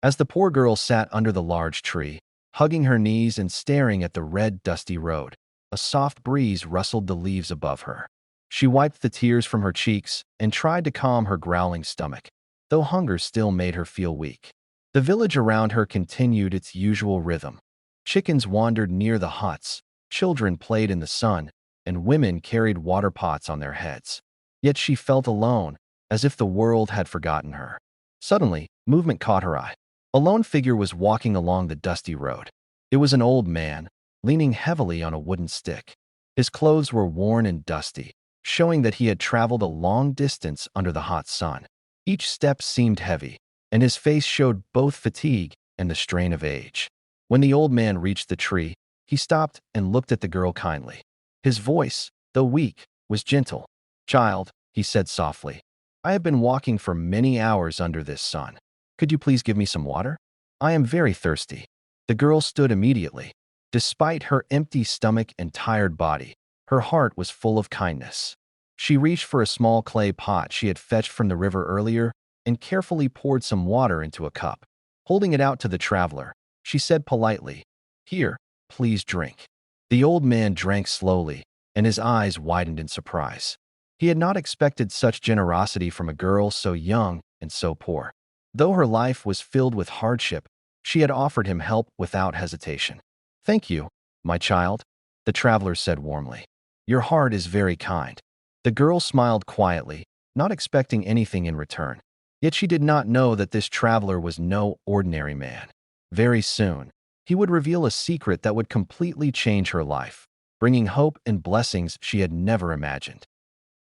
As the poor girl sat under the large tree, hugging her knees and staring at the red, dusty road, a soft breeze rustled the leaves above her. She wiped the tears from her cheeks and tried to calm her growling stomach, though hunger still made her feel weak. The village around her continued its usual rhythm. Chickens wandered near the huts, children played in the sun, and women carried water pots on their heads. Yet she felt alone, as if the world had forgotten her. Suddenly, movement caught her eye. A lone figure was walking along the dusty road. It was an old man, leaning heavily on a wooden stick. His clothes were worn and dusty, showing that he had traveled a long distance under the hot sun. Each step seemed heavy, and his face showed both fatigue and the strain of age. When the old man reached the tree, he stopped and looked at the girl kindly. His voice, though weak, was gentle. "Child," he said softly, "I have been walking for many hours under this sun. Could you please give me some water? I am very thirsty." The girl stood immediately. Despite her empty stomach and tired body, her heart was full of kindness. She reached for a small clay pot she had fetched from the river earlier and carefully poured some water into a cup. Holding it out to the traveler, she said politely, "Here, please drink." The old man drank slowly, and his eyes widened in surprise. He had not expected such generosity from a girl so young and so poor. Though her life was filled with hardship, she had offered him help without hesitation. "Thank you, my child," the traveler said warmly. "Your heart is very kind." The girl smiled quietly, not expecting anything in return. Yet she did not know that this traveler was no ordinary man. Very soon, he would reveal a secret that would completely change her life, bringing hope and blessings she had never imagined.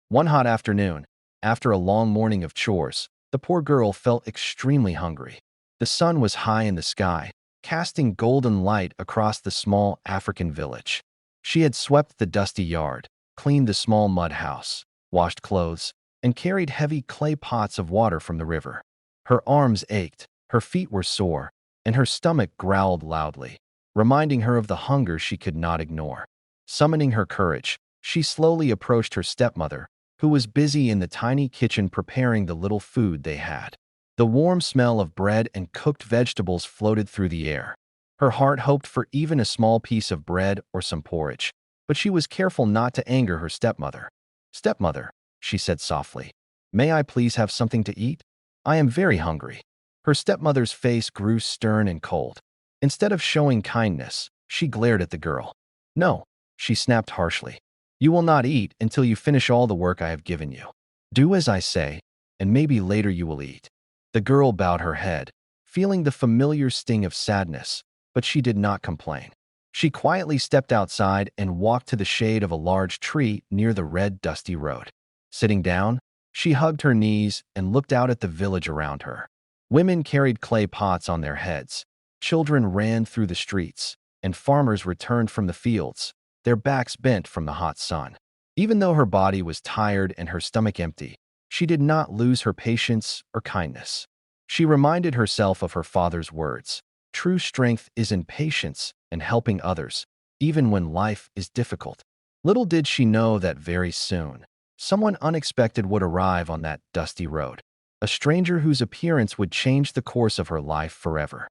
One hot afternoon, after a long morning of chores, the poor girl felt extremely hungry. The sun was high in the sky, casting golden light across the small African village. She had swept the dusty yard, cleaned the small mud house, washed clothes, and carried heavy clay pots of water from the river. Her arms ached, her feet were sore, and her stomach growled loudly, reminding her of the hunger she could not ignore. Summoning her courage, she slowly approached her stepmother, who was busy in the tiny kitchen preparing the little food they had. The warm smell of bread and cooked vegetables floated through the air. Her heart hoped for even a small piece of bread or some porridge, but she was careful not to anger her stepmother. "Stepmother," she said softly, "may I please have something to eat? I am very hungry." Her stepmother's face grew stern and cold. Instead of showing kindness, she glared at the girl. "No," she snapped harshly. "You will not eat until you finish all the work I have given you. Do as I say, and maybe later you will eat." The girl bowed her head, feeling the familiar sting of sadness, but she did not complain. She quietly stepped outside and walked to the shade of a large tree near the red, dusty road. Sitting down, she hugged her knees and looked out at the village around her. Women carried clay pots on their heads, children ran through the streets, and farmers returned from the fields, their backs bent from the hot sun. Even though her body was tired and her stomach empty, she did not lose her patience or kindness. She reminded herself of her father's words, "True strength is in patience and helping others, even when life is difficult." Little did she know that very soon, someone unexpected would arrive on that dusty road, a stranger whose appearance would change the course of her life forever.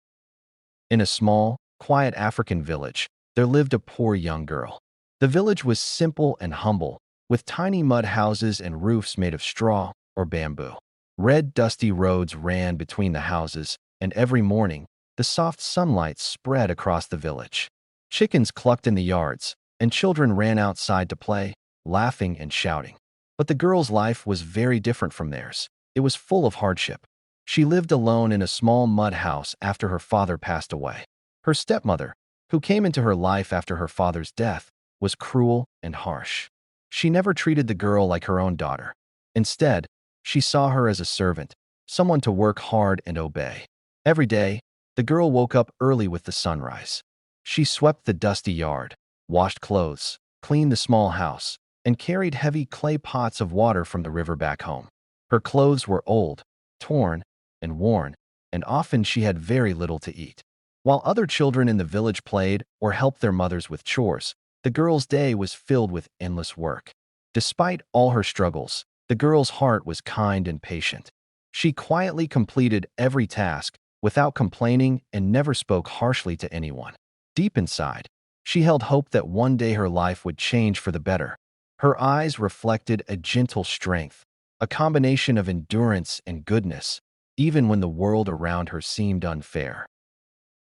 In a small, quiet African village, there lived a poor young girl. The village was simple and humble, with tiny mud houses and roofs made of straw or bamboo. Red, dusty roads ran between the houses, and every morning, the soft sunlight spread across the village. Chickens clucked in the yards, and children ran outside to play, laughing and shouting. But the girl's life was very different from theirs. It was full of hardship. She lived alone in a small mud house after her father passed away. Her stepmother, who came into her life after her father's death, was cruel and harsh. She never treated the girl like her own daughter. Instead, she saw her as a servant, someone to work hard and obey. Every day, the girl woke up early with the sunrise. She swept the dusty yard, washed clothes, cleaned the small house, and carried heavy clay pots of water from the river back home. Her clothes were old, torn, and worn, and often she had very little to eat. While other children in the village played or helped their mothers with chores, the girl's day was filled with endless work. Despite all her struggles, the girl's heart was kind and patient. She quietly completed every task, without complaining and never spoke harshly to anyone. Deep inside, she held hope that one day her life would change for the better. Her eyes reflected a gentle strength, a combination of endurance and goodness, even when the world around her seemed unfair.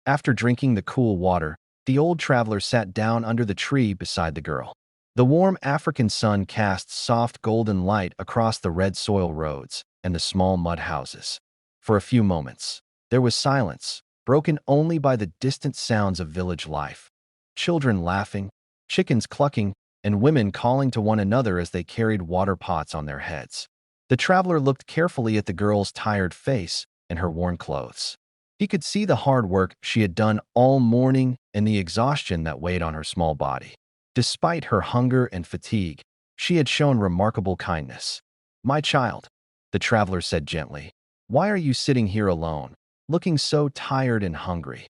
After drinking the cool water, the old traveler sat down under the tree beside the girl. The warm African sun cast soft golden light across the red soil roads and the small mud houses. For a few moments, there was silence, broken only by the distant sounds of village life. Children laughing, chickens clucking, and women calling to one another as they carried water pots on their heads. The traveler looked carefully at the girl's tired face and her worn clothes. He could see the hard work she had done all morning and the exhaustion that weighed on her small body. Despite her hunger and fatigue, she had shown remarkable kindness. "My child," the traveler said gently, "why are you sitting here alone, looking so tired and hungry?"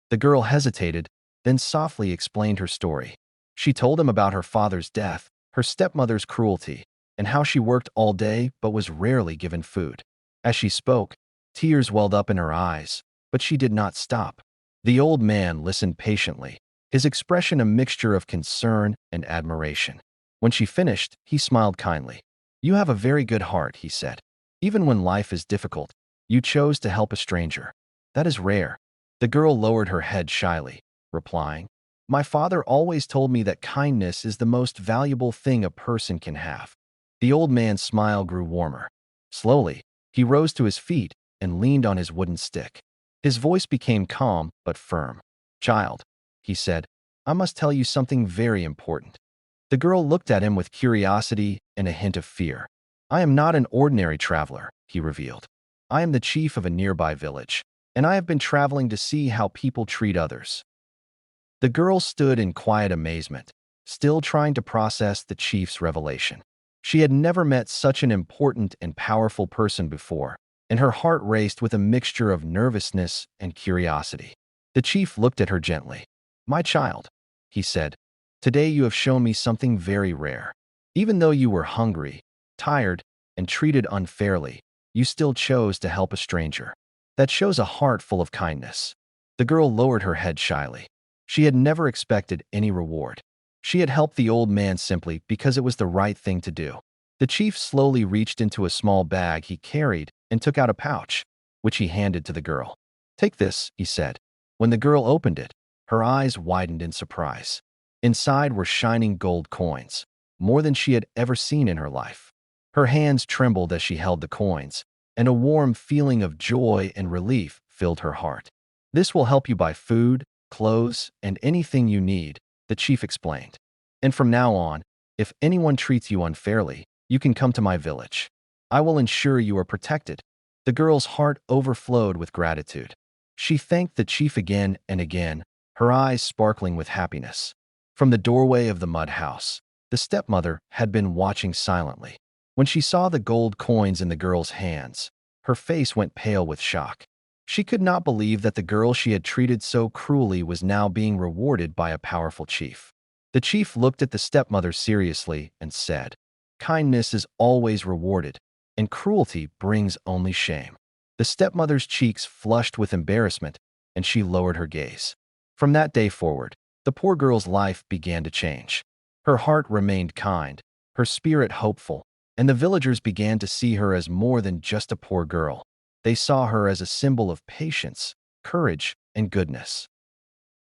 The girl hesitated, then softly explained her story. She told him about her father's death, her stepmother's cruelty, and how she worked all day but was rarely given food. As she spoke, tears welled up in her eyes, but she did not stop. The old man listened patiently, his expression a mixture of concern and admiration. When she finished, he smiled kindly. "You have a very good heart," he said. "Even when life is difficult, you chose to help a stranger. That is rare." The girl lowered her head shyly, replying, "My father always told me that kindness is the most valuable thing a person can have." The old man's smile grew warmer. Slowly, he rose to his feet and leaned on his wooden stick. His voice became calm but firm. "Child," he said, "I must tell you something very important." The girl looked at him with curiosity and a hint of fear. "I am not an ordinary traveler," he revealed. "I am the chief of a nearby village, and I have been traveling to see how people treat others." The girl stood in quiet amazement, still trying to process the chief's revelation. She had never met such an important and powerful person before, and her heart raced with a mixture of nervousness and curiosity. The chief looked at her gently. "My child," he said, "today you have shown me something very rare. Even though you were hungry, tired, and treated unfairly, you still chose to help a stranger. That shows a heart full of kindness." The girl lowered her head shyly. She had never expected any reward. She had helped the old man simply because it was the right thing to do. The chief slowly reached into a small bag he carried and took out a pouch, which he handed to the girl. "Take this," he said. When the girl opened it, her eyes widened in surprise. Inside were shining gold coins, more than she had ever seen in her life. Her hands trembled as she held the coins, and a warm feeling of joy and relief filled her heart. "This will help you buy food, clothes, and anything you need," the chief explained. "And from now on, if anyone treats you unfairly, you can come to my village. I will ensure you are protected." The girl's heart overflowed with gratitude. She thanked the chief again and again, her eyes sparkling with happiness. From the doorway of the mud house, the stepmother had been watching silently. When she saw the gold coins in the girl's hands, her face went pale with shock. She could not believe that the girl she had treated so cruelly was now being rewarded by a powerful chief. The chief looked at the stepmother seriously and said, "Kindness is always rewarded, and cruelty brings only shame." The stepmother's cheeks flushed with embarrassment, and she lowered her gaze. From that day forward, the poor girl's life began to change. Her heart remained kind, her spirit hopeful, and the villagers began to see her as more than just a poor girl. They saw her as a symbol of patience, courage, and goodness.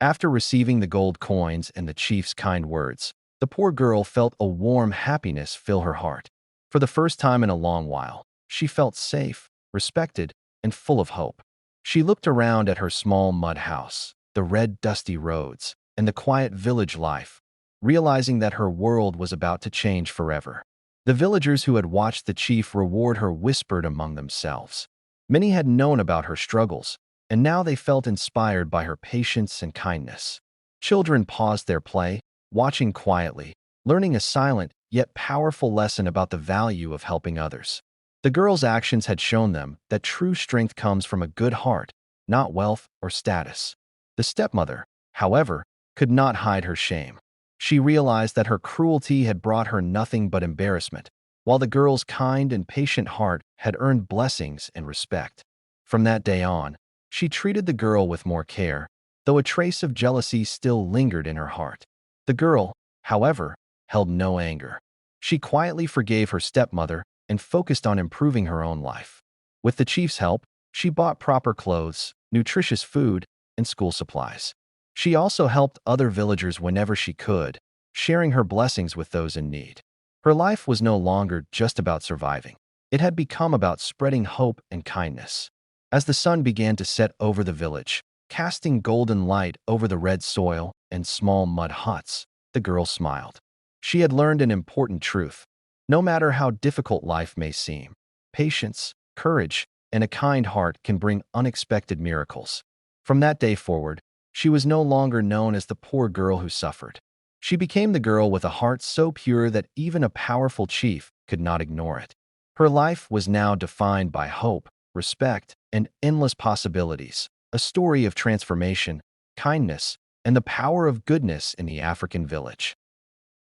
After receiving the gold coins and the chief's kind words, the poor girl felt a warm happiness fill her heart. For the first time in a long while, she felt safe, respected, and full of hope. She looked around at her small mud house, the red dusty roads, and the quiet village life, realizing that her world was about to change forever. The villagers who had watched the chief reward her whispered among themselves. Many had known about her struggles, and now they felt inspired by her patience and kindness. Children paused their play, watching quietly, learning a silent yet powerful lesson about the value of helping others. The girl's actions had shown them that true strength comes from a good heart, not wealth or status. The stepmother, however, could not hide her shame. She realized that her cruelty had brought her nothing but embarrassment, while the girl's kind and patient heart had earned blessings and respect. From that day on, She treated the girl with more care, though a trace of jealousy still lingered in her heart. The girl, however, held no anger. She quietly forgave her stepmother and focused on improving her own life. With the chief's help, she bought proper clothes, nutritious food, and school supplies. She also helped other villagers whenever she could, sharing her blessings with those in need. Her life was no longer just about surviving. It had become about spreading hope and kindness. As the sun began to set over the village, casting golden light over the red soil and small mud huts, the girl smiled. She had learned an important truth. No matter how difficult life may seem, patience, courage, and a kind heart can bring unexpected miracles. From that day forward, she was no longer known as the poor girl who suffered. She became the girl with a heart so pure that even a powerful chief could not ignore it. Her life was now defined by hope, respect, and endless possibilities, a story of transformation, kindness, and the power of goodness in the African village.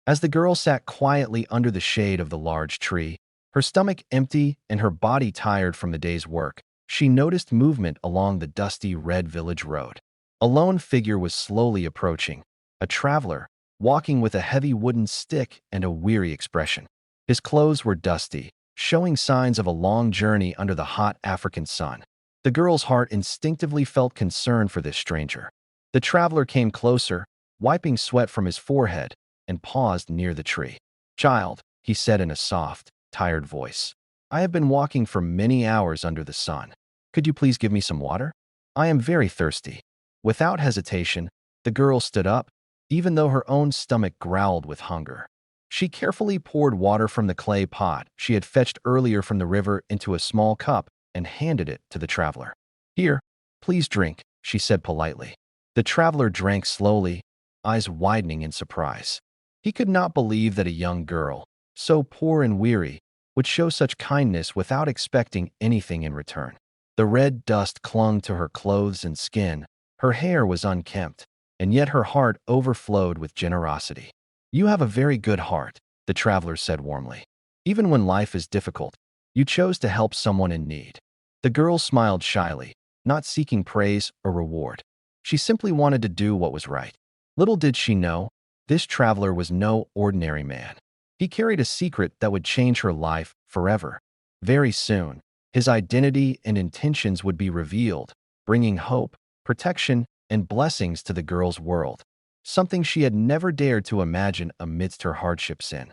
As the girl sat quietly under the shade of the large tree, her stomach empty and her body tired from the day's work, she noticed movement along the dusty red village road. A lone figure was slowly approaching, a traveler, walking with a heavy wooden stick and a weary expression. His clothes were dusty, showing signs of a long journey under the hot African sun. The girl's heart instinctively felt concern for this stranger. The traveler came closer, wiping sweat from his forehead, and paused near the tree. "Child," he said in a soft, tired voice, "I have been walking for many hours under the sun. Could you please give me some water? I am very thirsty." Without hesitation, the girl stood up, even though her own stomach growled with hunger. She carefully poured water from the clay pot she had fetched earlier from the river into a small cup and handed it to the traveler. "Here, please drink," she said politely. The traveler drank slowly, eyes widening in surprise. He could not believe that a young girl, so poor and weary, would show such kindness without expecting anything in return. The red dust clung to her clothes and skin, her hair was unkempt, and yet her heart overflowed with generosity. "You have a very good heart," the traveler said warmly. "Even when life is difficult, you chose to help someone in need." The girl smiled shyly, not seeking praise or reward. She simply wanted to do what was right. Little did she know, this traveler was no ordinary man. He carried a secret that would change her life forever. Very soon, his identity and intentions would be revealed, bringing hope, protection, and blessings to the girl's world, something she had never dared to imagine amidst her hardships in.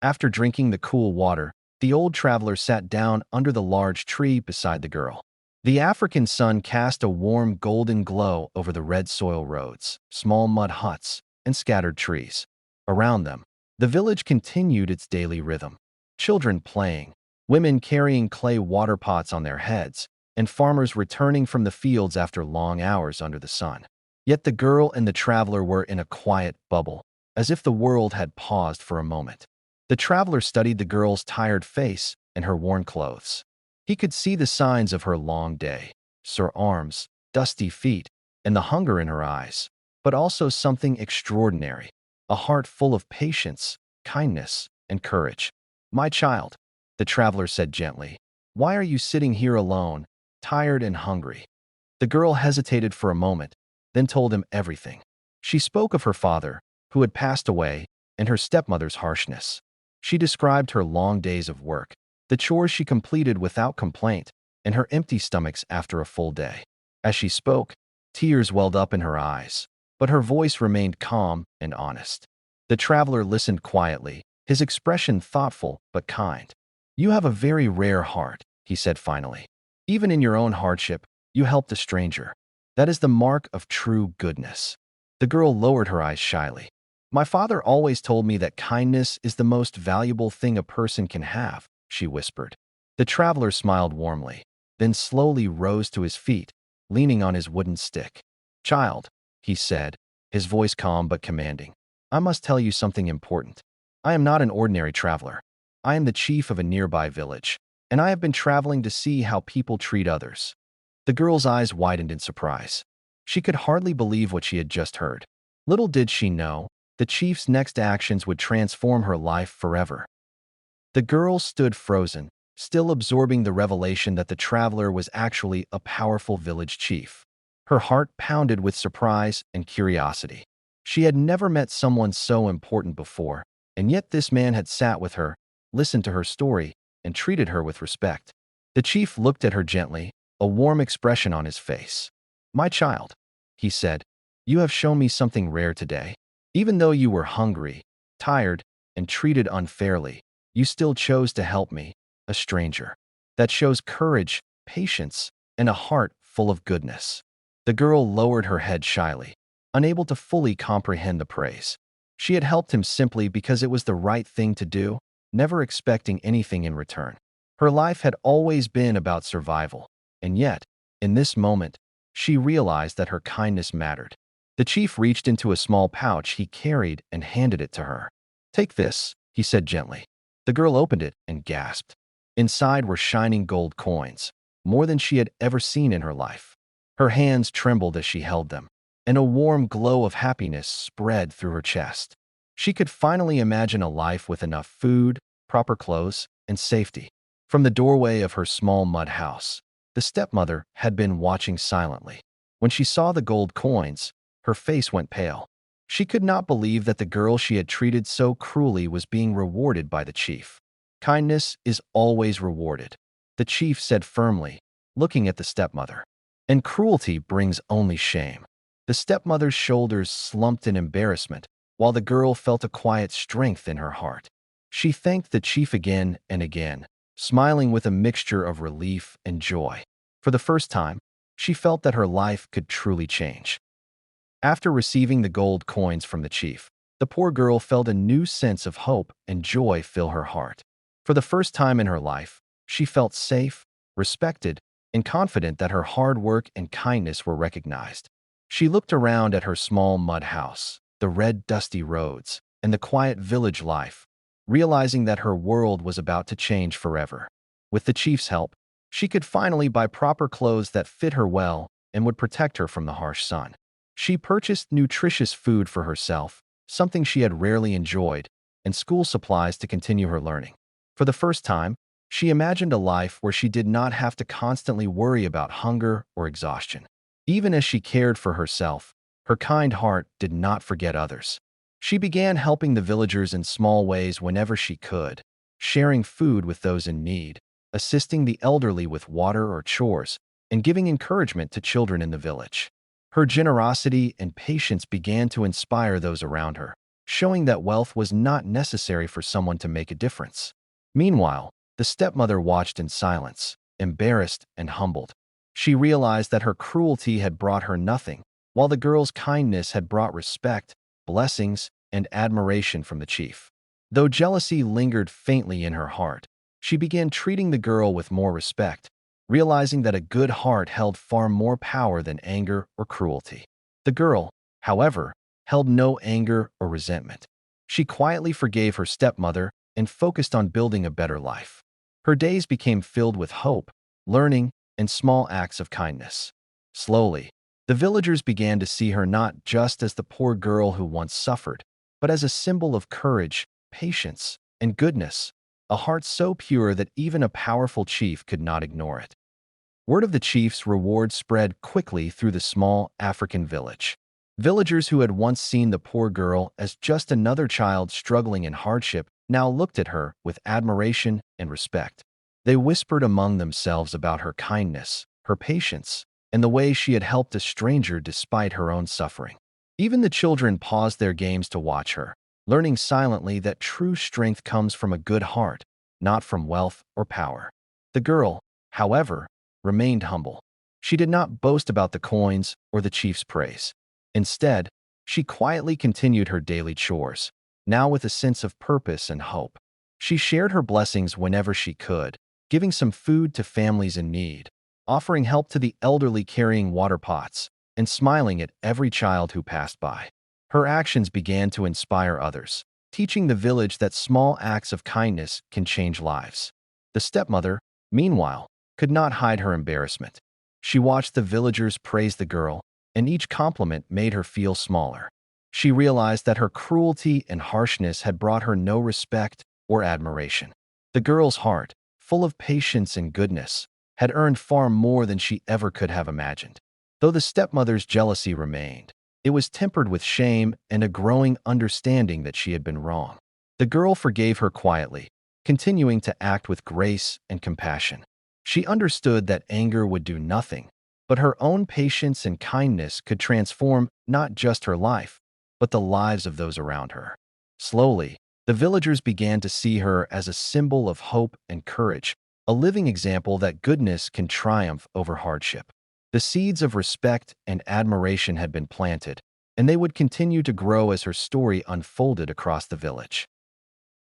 After drinking the cool water, the old traveler sat down under the large tree beside the girl. The African sun cast a warm golden glow over the red soil roads, small mud huts, and scattered trees. Around them, the village continued its daily rhythm. Children playing, women carrying clay water pots on their heads, and farmers returning from the fields after long hours under the sun. Yet the girl and the traveler were in a quiet bubble, as if the world had paused for a moment. The traveler studied the girl's tired face and her worn clothes. He could see the signs of her long day, sore arms, dusty feet, and the hunger in her eyes, but also something extraordinary, a heart full of patience, kindness, and courage. "My child," the traveler said gently, "why are you sitting here alone, tired and hungry?" The girl hesitated for a moment, then told him everything. She spoke of her father, who had passed away, and her stepmother's harshness. She described her long days of work, the chores she completed without complaint, and her empty stomachs after a full day. As she spoke, tears welled up in her eyes, but her voice remained calm and honest. The traveler listened quietly, his expression thoughtful but kind. "You have a very rare heart," he said finally. "Even in your own hardship, you helped a stranger. That is the mark of true goodness." The girl lowered her eyes shyly. "My father always told me that kindness is the most valuable thing a person can have," she whispered. The traveler smiled warmly, then slowly rose to his feet, leaning on his wooden stick. "Child," he said, his voice calm but commanding, "I must tell you something important. I am not an ordinary traveler. I am the chief of a nearby village, and I have been traveling to see how people treat others." The girl's eyes widened in surprise. She could hardly believe what she had just heard. Little did she know, the chief's next actions would transform her life forever. The girl stood frozen, still absorbing the revelation that the traveler was actually a powerful village chief. Her heart pounded with surprise and curiosity. She had never met someone so important before, and yet this man had sat with her, listened to her story, and treated her with respect. The chief looked at her gently, a warm expression on his face. "My child," he said, "you have shown me something rare today. Even though you were hungry, tired, and treated unfairly, you still chose to help me, a stranger. That shows courage, patience, and a heart full of goodness." The girl lowered her head shyly, unable to fully comprehend the praise. She had helped him simply because it was the right thing to do, never expecting anything in return. Her life had always been about survival, and yet, in this moment, she realized that her kindness mattered. The chief reached into a small pouch he carried and handed it to her. "Take this," he said gently. The girl opened it and gasped. Inside were shining gold coins, more than she had ever seen in her life. Her hands trembled as she held them, and a warm glow of happiness spread through her chest. She could finally imagine a life with enough food, proper clothes, and safety. From the doorway of her small mud house, the stepmother had been watching silently. When she saw the gold coins, her face went pale. She could not believe that the girl she had treated so cruelly was being rewarded by the chief. "Kindness is always rewarded," the chief said firmly, looking at the stepmother. "And cruelty brings only shame." The stepmother's shoulders slumped in embarrassment, while the girl felt a quiet strength in her heart. She thanked the chief again and again, smiling with a mixture of relief and joy. For the first time, she felt that her life could truly change. After receiving the gold coins from the chief, the poor girl felt a new sense of hope and joy fill her heart. For the first time in her life, she felt safe, respected, and confident that her hard work and kindness were recognized. She looked around at her small mud house, the red dusty roads, and the quiet village life, realizing that her world was about to change forever. With the chief's help, she could finally buy proper clothes that fit her well and would protect her from the harsh sun. She purchased nutritious food for herself, something she had rarely enjoyed, and school supplies to continue her learning. For the first time, she imagined a life where she did not have to constantly worry about hunger or exhaustion. Even as she cared for herself, her kind heart did not forget others. She began helping the villagers in small ways whenever she could, sharing food with those in need, assisting the elderly with water or chores, and giving encouragement to children in the village. Her generosity and patience began to inspire those around her, showing that wealth was not necessary for someone to make a difference. Meanwhile, the stepmother watched in silence, embarrassed and humbled. She realized that her cruelty had brought her nothing, while the girl's kindness had brought respect, blessings, and admiration from the chief. Though jealousy lingered faintly in her heart, she began treating the girl with more respect, realizing that a good heart held far more power than anger or cruelty. The girl, however, held no anger or resentment. She quietly forgave her stepmother and focused on building a better life. Her days became filled with hope, learning, and small acts of kindness. Slowly, the villagers began to see her not just as the poor girl who once suffered, but as a symbol of courage, patience, and goodness, a heart so pure that even a powerful chief could not ignore it. Word of the chief's reward spread quickly through the small African village. Villagers who had once seen the poor girl as just another child struggling in hardship now looked at her with admiration and respect. They whispered among themselves about her kindness, her patience, and the way she had helped a stranger despite her own suffering. Even the children paused their games to watch her, learning silently that true strength comes from a good heart, not from wealth or power. The girl, however, remained humble. She did not boast about the coins or the chief's praise. Instead, she quietly continued her daily chores, now with a sense of purpose and hope. She shared her blessings whenever she could, giving some food to families in need, offering help to the elderly carrying water pots, and smiling at every child who passed by. Her actions began to inspire others, teaching the village that small acts of kindness can change lives. The stepmother, meanwhile, could not hide her embarrassment. She watched the villagers praise the girl, and each compliment made her feel smaller. She realized that her cruelty and harshness had brought her no respect or admiration. The girl's heart, full of patience and goodness, had earned far more than she ever could have imagined. Though the stepmother's jealousy remained, it was tempered with shame and a growing understanding that she had been wrong. The girl forgave her quietly, continuing to act with grace and compassion. She understood that anger would do nothing, but her own patience and kindness could transform not just her life, but the lives of those around her. Slowly, the villagers began to see her as a symbol of hope and courage, a living example that goodness can triumph over hardship. The seeds of respect and admiration had been planted, and they would continue to grow as her story unfolded across the village.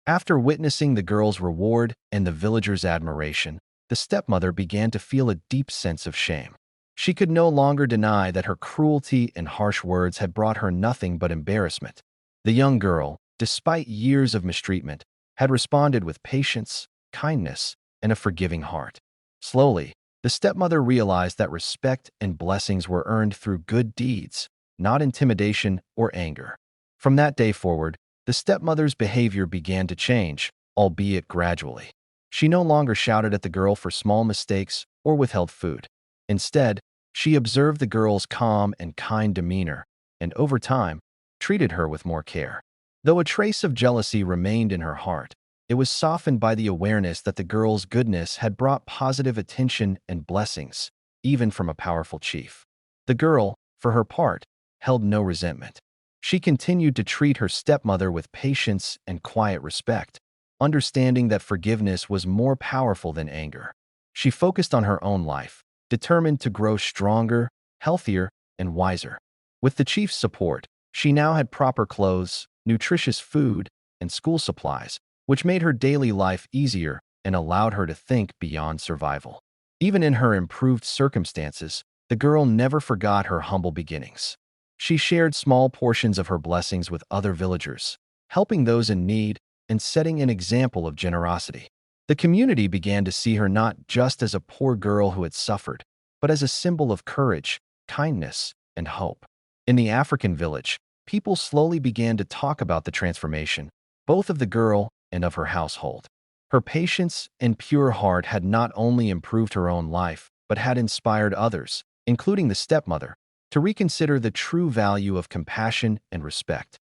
After witnessing the girl's reward and the villagers' admiration, the stepmother began to feel a deep sense of shame. She could no longer deny that her cruelty and harsh words had brought her nothing but embarrassment. The young girl, despite years of mistreatment, had responded with patience, kindness, and a forgiving heart. Slowly, the stepmother realized that respect and blessings were earned through good deeds, not intimidation or anger. From that day forward, the stepmother's behavior began to change, albeit gradually. She no longer shouted at the girl for small mistakes or withheld food. Instead, she observed the girl's calm and kind demeanor, and over time, treated her with more care. Though a trace of jealousy remained in her heart, it was softened by the awareness that the girl's goodness had brought positive attention and blessings, even from a powerful chief. The girl, for her part, held no resentment. She continued to treat her stepmother with patience and quiet respect, understanding that forgiveness was more powerful than anger. She focused on her own life, determined to grow stronger, healthier, and wiser. With the chief's support, she now had proper clothes, nutritious food, and school supplies, which made her daily life easier and allowed her to think beyond survival. Even in her improved circumstances, the girl never forgot her humble beginnings. She shared small portions of her blessings with other villagers, helping those in need and setting an example of generosity. The community began to see her not just as a poor girl who had suffered, but as a symbol of courage, kindness, and hope. In the African village, people slowly began to talk about the transformation, both of the girl and of her household. Her patience and pure heart had not only improved her own life, but had inspired others, including the stepmother, to reconsider the true value of compassion and respect.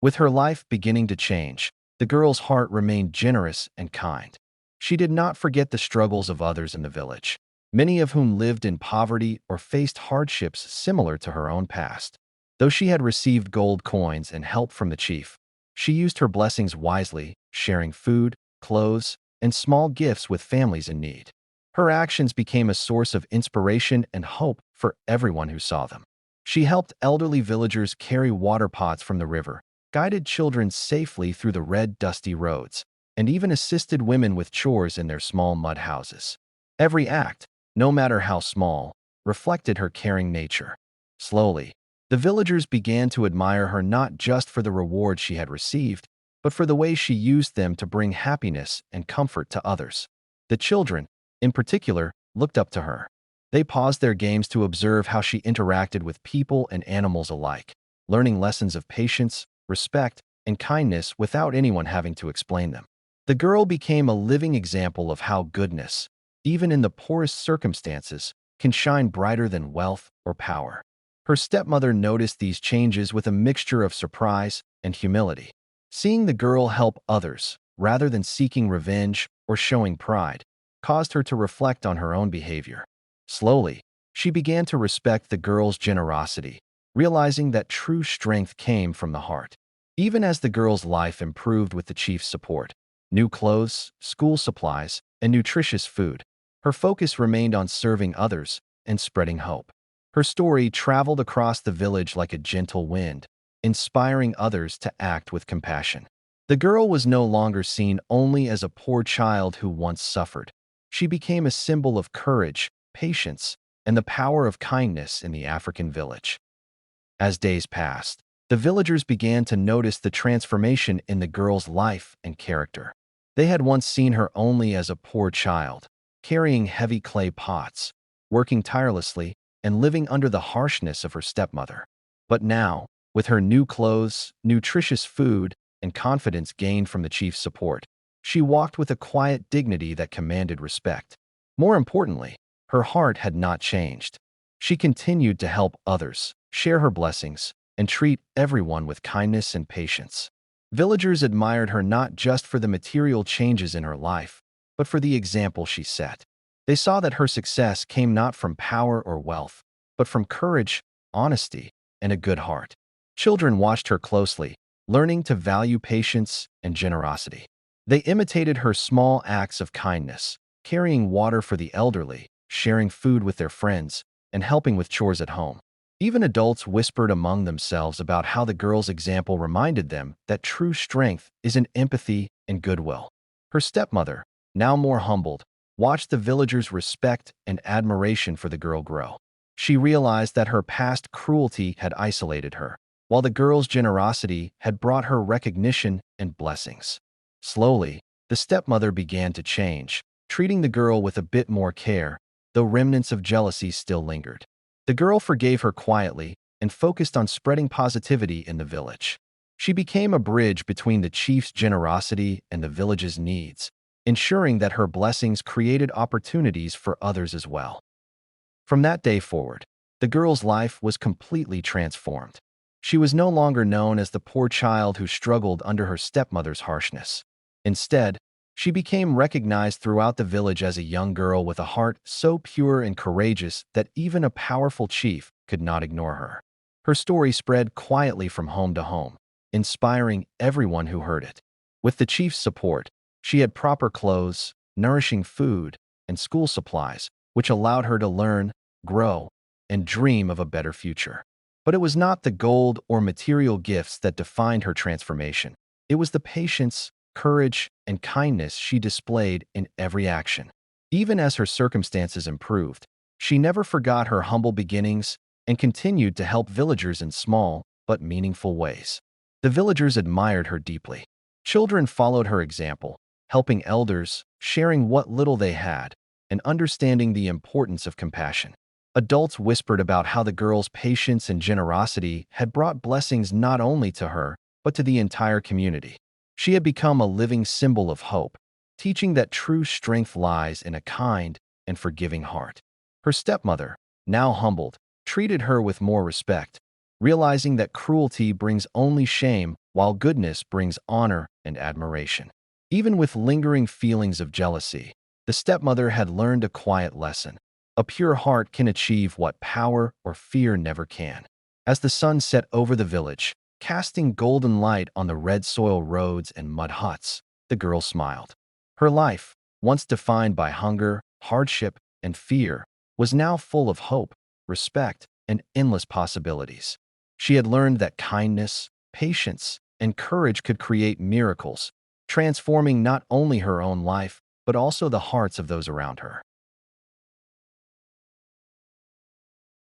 With her life beginning to change, the girl's heart remained generous and kind. She did not forget the struggles of others in the village, many of whom lived in poverty or faced hardships similar to her own past. Though she had received gold coins and help from the chief, she used her blessings wisely, sharing food, clothes, and small gifts with families in need. Her actions became a source of inspiration and hope for everyone who saw them. She helped elderly villagers carry water pots from the river, guided children safely through the red, dusty roads, and even assisted women with chores in their small mud houses. Every act, no matter how small, reflected her caring nature. Slowly, the villagers began to admire her not just for the reward she had received, but for the way she used them to bring happiness and comfort to others. The children, in particular, looked up to her. They paused their games to observe how she interacted with people and animals alike, learning lessons of patience, respect, and kindness without anyone having to explain them. The girl became a living example of how goodness, even in the poorest circumstances, can shine brighter than wealth or power. Her stepmother noticed these changes with a mixture of surprise and humility. Seeing the girl help others, rather than seeking revenge or showing pride, caused her to reflect on her own behavior. Slowly, she began to respect the girl's generosity, realizing that true strength came from the heart. Even as the girl's life improved with the chief's support, new clothes, school supplies, and nutritious food, her focus remained on serving others and spreading hope. Her story traveled across the village like a gentle wind, inspiring others to act with compassion. The girl was no longer seen only as a poor child who once suffered. She became a symbol of courage, patience, and the power of kindness in the African village. As days passed, the villagers began to notice the transformation in the girl's life and character. They had once seen her only as a poor child, carrying heavy clay pots, working tirelessly, and living under the harshness of her stepmother. But now, with her new clothes, nutritious food, and confidence gained from the chief's support, She walked with a quiet dignity that commanded respect. More importantly, her heart had not changed. She continued to help others, share her blessings, and treat everyone with kindness and patience. Villagers admired her not just for the material changes in her life, but for the example she set. They saw that her success came not from power or wealth, but from courage, honesty, and a good heart. Children watched her closely, learning to value patience and generosity. They imitated her small acts of kindness, carrying water for the elderly, sharing food with their friends, and helping with chores at home. Even adults whispered among themselves about how the girl's example reminded them that true strength is in empathy and goodwill. Her stepmother, now more humbled, watched the villagers' respect and admiration for the girl grow. She realized that her past cruelty had isolated her, while the girl's generosity had brought her recognition and blessings. Slowly, the stepmother began to change, treating the girl with a bit more care, though remnants of jealousy still lingered. The girl forgave her quietly and focused on spreading positivity in the village. She became a bridge between the chief's generosity and the village's needs, ensuring that her blessings created opportunities for others as well. From that day forward, the girl's life was completely transformed. She was no longer known as the poor child who struggled under her stepmother's harshness. Instead, she became recognized throughout the village as a young girl with a heart so pure and courageous that even a powerful chief could not ignore her. Her story spread quietly from home to home, inspiring everyone who heard it. With the chief's support, she had proper clothes, nourishing food, and school supplies, which allowed her to learn, grow, and dream of a better future. But it was not the gold or material gifts that defined her transformation. It was the patience, courage, and kindness she displayed in every action. Even as her circumstances improved, she never forgot her humble beginnings and continued to help villagers in small but meaningful ways. The villagers admired her deeply. Children followed her example, helping elders, sharing what little they had, and understanding the importance of compassion. Adults whispered about how the girl's patience and generosity had brought blessings not only to her, but to the entire community. She had become a living symbol of hope, teaching that true strength lies in a kind and forgiving heart. Her stepmother, now humbled, treated her with more respect, realizing that cruelty brings only shame while goodness brings honor and admiration. Even with lingering feelings of jealousy, the stepmother had learned a quiet lesson. A pure heart can achieve what power or fear never can. As the sun set over the village, casting golden light on the red soil roads and mud huts, the girl smiled. Her life, once defined by hunger, hardship, and fear, was now full of hope, respect, and endless possibilities. She had learned that kindness, patience, and courage could create miracles, transforming not only her own life, but also the hearts of those around her.